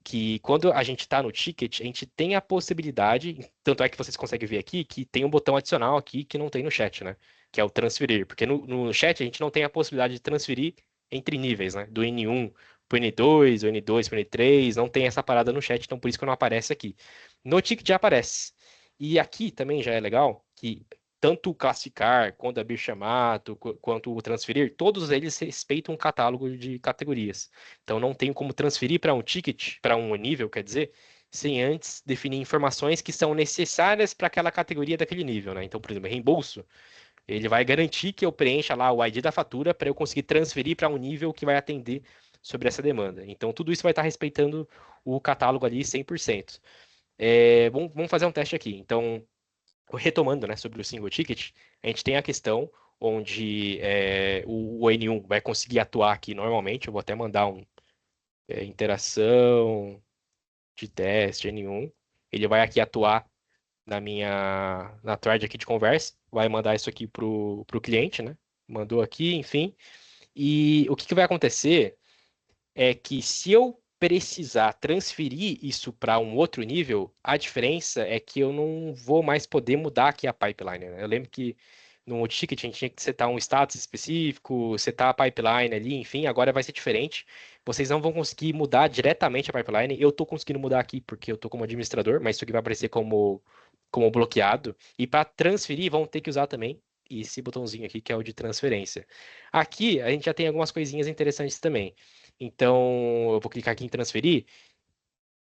Que quando a gente está no ticket, a gente tem a possibilidade, tanto é que vocês conseguem ver aqui, que tem um botão adicional aqui que não tem no chat, né? Que é o transferir. Porque no chat a gente não tem a possibilidade de transferir entre níveis, né? Do N1 pro N2, o N2 pro N3, não tem essa parada no chat, então por isso que não aparece aqui. No ticket já aparece. E aqui também já é legal que tanto o classificar, quanto abrir chamado, quanto o transferir, todos eles respeitam um catálogo de categorias. Então não tenho como transferir para um ticket, para um nível, quer dizer, sem antes definir informações que são necessárias para aquela categoria daquele nível, né? Então, por exemplo, reembolso, ele vai garantir que eu preencha lá o ID da fatura para eu conseguir transferir para um nível que vai atender sobre essa demanda. Então, tudo isso vai estar respeitando o catálogo ali 100%. Vamos fazer um teste aqui. Então, retomando, né, sobre o single ticket, a gente tem a questão onde o N1 vai conseguir atuar aqui normalmente. Eu vou até mandar interação de teste N1. Ele vai aqui atuar na thread aqui de conversa, vai mandar isso aqui pro cliente, né? Mandou aqui, enfim. E o que que vai acontecer é que se eu precisar transferir isso para um outro nível, a diferença é que eu não vou mais poder mudar aqui a pipeline, né? Eu lembro que no ticket a gente tinha que setar um status específico, setar a pipeline ali, enfim, agora vai ser diferente. Vocês não vão conseguir mudar diretamente a pipeline. Eu estou conseguindo mudar aqui porque eu estou como administrador, mas isso aqui vai aparecer como bloqueado. E para transferir, vão ter que usar também esse botãozinho aqui, que é o de transferência. Aqui a gente já tem algumas coisinhas interessantes também. Então, eu vou clicar aqui em transferir.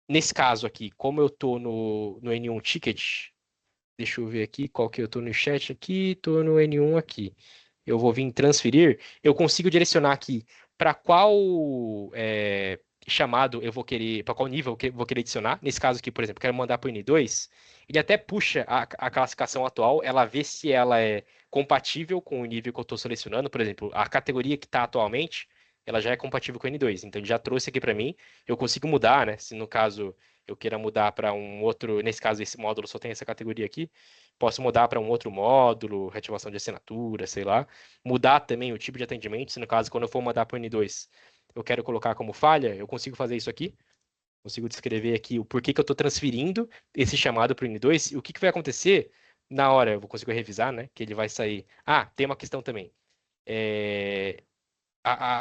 Nesse caso aqui, como eu estou no N1 Ticket, deixa eu ver aqui qual que eu estou no chat aqui, estou no N1 aqui. Eu vou vir em transferir, eu consigo direcionar aqui para qual chamado eu vou querer, para qual nível eu vou querer adicionar. Nesse caso aqui, por exemplo, quero mandar para o N2, ele até puxa a classificação atual, ela vê se ela é compatível com o nível que eu estou selecionando. Por exemplo, a categoria que está atualmente, ela já é compatível com o N2. Então ele já trouxe aqui para mim, eu consigo mudar, né? Se no caso eu queira mudar para um outro, nesse caso esse módulo só tem essa categoria aqui, posso mudar para um outro módulo, reativação de assinatura, sei lá. Mudar também o tipo de atendimento, se no caso quando eu for mandar para o N2, eu quero colocar como falha, eu consigo fazer isso aqui. Consigo descrever aqui o porquê que eu estou transferindo esse chamado para o N2 e o que que vai acontecer na hora. Eu vou conseguir revisar, né? Que ele vai sair. Ah, tem uma questão também. É,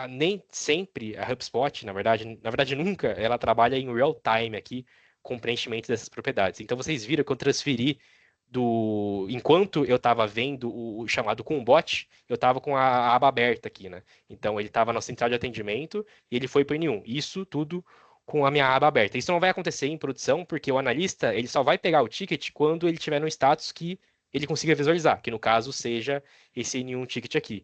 nem sempre a HubSpot, na verdade nunca, ela trabalha em real time aqui com preenchimento dessas propriedades. Então vocês viram que eu transferi enquanto eu estava vendo o chamado com o bot, eu estava com a aba aberta aqui, né? Então ele estava na central de atendimento e ele foi para o N1. Isso tudo com a minha aba aberta. Isso não vai acontecer em produção porque o analista ele só vai pegar o ticket quando ele tiver no status que ele consiga visualizar, que no caso seja esse N1 ticket aqui.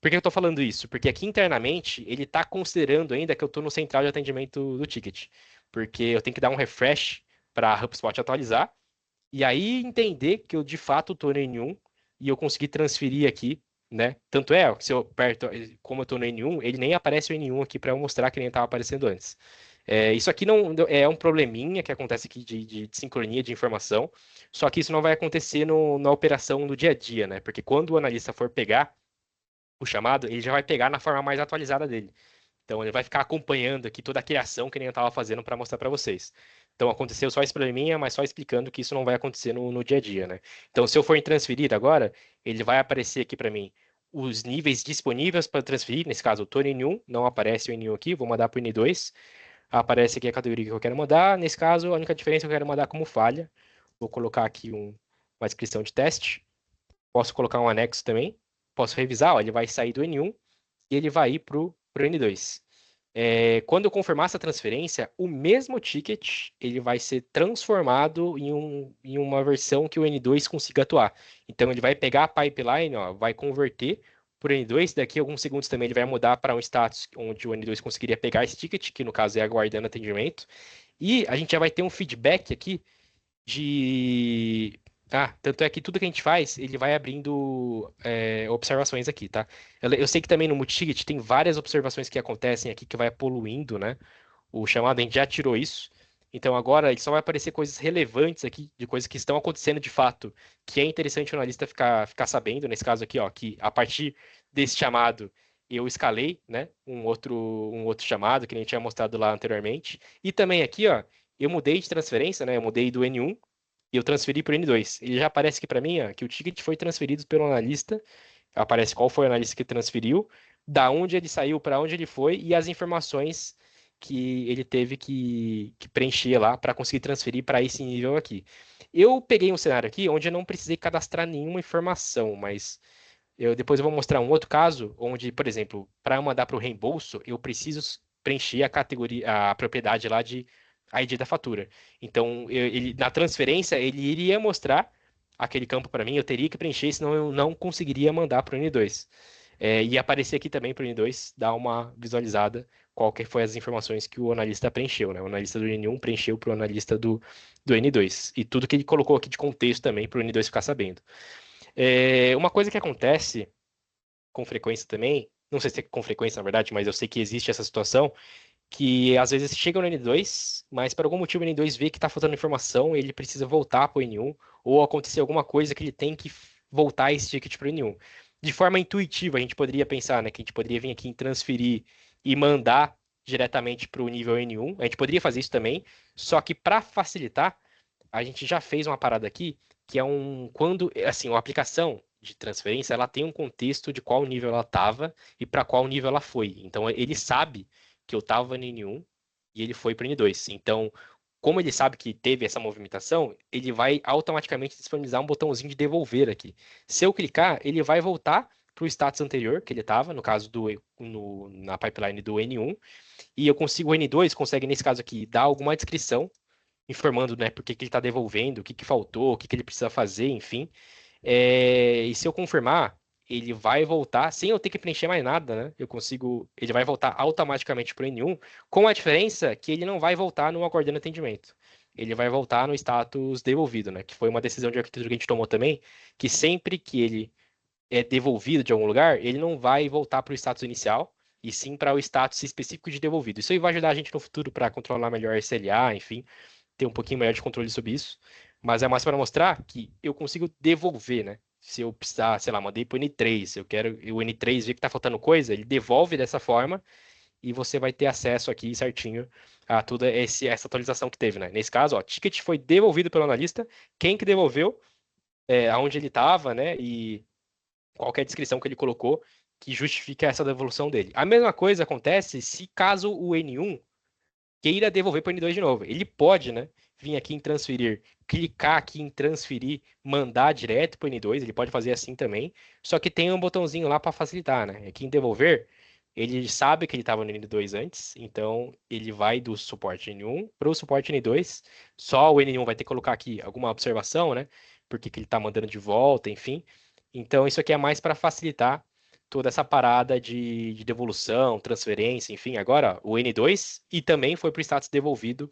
Por que eu estou falando isso? Porque aqui internamente ele está considerando ainda que eu estou no central de atendimento do ticket. Porque eu tenho que dar um refresh para a HubSpot atualizar e aí entender que eu de fato estou no N1 e eu consegui transferir aqui, né? Tanto é, se eu aperto, como eu estou no N1, ele nem aparece o N1 aqui para eu mostrar que nem estava aparecendo antes. Isso aqui não é um probleminha que acontece aqui de sincronia de informação, só que isso não vai acontecer na operação no dia a dia, né? Porque quando o analista for pegar o chamado, ele já vai pegar na forma mais atualizada dele. Então ele vai ficar acompanhando aqui toda a criação que nem eu estava fazendo para mostrar para vocês. Então aconteceu só esse probleminha, mas só explicando que isso não vai acontecer no dia a dia, né? Então se eu for em transferir agora, ele vai aparecer aqui para mim os níveis disponíveis para transferir. Nesse caso, eu estou no N1, não aparece o N1 aqui, vou mandar para o N2. Aparece aqui a categoria que eu quero mandar. Nesse caso, a única diferença é que eu quero mandar como falha. Vou colocar aqui uma descrição de teste. Posso colocar um anexo também. Posso revisar, ó, ele vai sair do N1 e ele vai ir para o N2. Quando eu confirmar essa transferência, o mesmo ticket ele vai ser transformado em uma versão que o N2 consiga atuar. Então ele vai pegar a pipeline, ó, vai converter para o N2, daqui a alguns segundos também ele vai mudar para um status onde o N2 conseguiria pegar esse ticket, que no caso é aguardando atendimento. E a gente já vai ter um feedback aqui de. Tanto é que tudo que a gente faz, ele vai abrindo observações aqui, tá? Eu sei que também no Multiticket tem várias observações que acontecem aqui que vai poluindo, né? O chamado, a gente já tirou isso. Então agora ele só vai aparecer coisas relevantes aqui, de coisas que estão acontecendo de fato, que é interessante o analista ficar sabendo, nesse caso aqui, ó, que a partir desse chamado eu escalei, né, um outro chamado que nem tinha mostrado lá anteriormente. E também aqui, ó, eu mudei de transferência, né, eu mudei do N1 e eu transferi para o N2. Ele já aparece aqui para mim, ó, que o ticket foi transferido pelo analista, aparece qual foi o analista que transferiu, da onde ele saiu, para onde ele foi e as informações que ele teve que preencher lá para conseguir transferir para esse nível aqui. Eu peguei um cenário aqui onde eu não precisei cadastrar nenhuma informação, mas depois eu vou mostrar um outro caso onde, por exemplo, para eu mandar para o reembolso, eu preciso preencher a categoria, a propriedade lá de ID da fatura. Então, na transferência, ele iria mostrar aquele campo para mim, eu teria que preencher, senão eu não conseguiria mandar para o N2. E aparecer aqui também para o N2, dar uma visualizada qual que foi as informações que o analista preencheu, né? O analista do N1 preencheu para o analista do N2. E tudo que ele colocou aqui de contexto também para o N2 ficar sabendo. Uma coisa que acontece com frequência também, não sei se é com frequência na verdade, mas eu sei que existe essa situação, que às vezes chega no N2, mas por algum motivo o N2 vê que está faltando informação e ele precisa voltar para o N1, ou acontecer alguma coisa que ele tem que voltar esse ticket para o N1. De forma intuitiva, a gente poderia pensar, né, que a gente poderia vir aqui em transferir e mandar diretamente para o nível N1. A gente poderia fazer isso também, só que para facilitar, a gente já fez uma parada aqui, que é quando, assim, a aplicação de transferência, ela tem um contexto de qual nível ela estava e para qual nível ela foi. Então, ele sabe que eu estava no N1 e ele foi para o N2. Então, como ele sabe que teve essa movimentação, ele vai automaticamente disponibilizar um botãozinho de devolver aqui. Se eu clicar, ele vai voltar para o status anterior que ele estava, no caso na pipeline do N1, e eu consigo, o N2 consegue, nesse caso aqui, dar alguma descrição informando, né, por que que ele está devolvendo, o que que faltou, o que que ele precisa fazer, enfim. E se eu confirmar, ele vai voltar, sem eu ter que preencher mais nada, né? Ele vai voltar automaticamente para o N1, com a diferença que ele não vai voltar no aguardando atendimento. Ele vai voltar no status devolvido, né? Que foi uma decisão de arquitetura que a gente tomou também, que sempre que ele é devolvido de algum lugar, ele não vai voltar para o status inicial, e sim para o status específico de devolvido. Isso aí vai ajudar a gente no futuro para controlar melhor SLA, enfim, ter um pouquinho maior de controle sobre isso. Mas é mais para mostrar que eu consigo devolver, né? Se eu precisar, sei lá, mandei para o N3, eu quero o N3 ver que está faltando coisa, ele devolve dessa forma e você vai ter acesso aqui certinho a toda essa atualização que teve, né? Nesse caso, ó, ticket foi devolvido pelo analista, quem que devolveu, aonde ele estava, né? E qualquer descrição que ele colocou que justifique essa devolução dele. A mesma coisa acontece se caso o N1 queira devolver para o N2 de novo. Ele pode, né, vir aqui em transferir, clicar aqui em transferir, mandar direto para o N2, ele pode fazer assim também, só que tem um botãozinho lá para facilitar, né? Aqui em devolver, ele sabe que ele estava no N2 antes, então ele vai do suporte N1 para o suporte N2, só o N1 vai ter que colocar aqui alguma observação, né? Porque que ele está mandando de volta, enfim. Então isso aqui é mais para facilitar toda essa parada de devolução, transferência, enfim, agora o N2 e também foi para o status devolvido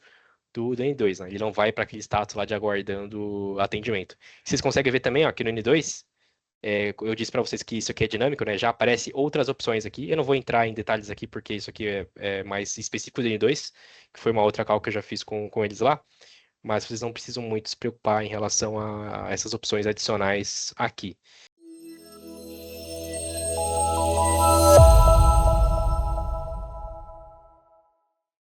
do N2, né? Ele não vai para aquele status lá de aguardando atendimento. Vocês conseguem ver também, ó, aqui no N2, eu disse para vocês que isso aqui é dinâmico, né? Já aparece outras opções aqui. Eu não vou entrar em detalhes aqui porque isso aqui é mais específico do N2, que foi uma outra call que eu já fiz com eles lá. Mas vocês não precisam muito se preocupar em relação a essas opções adicionais aqui.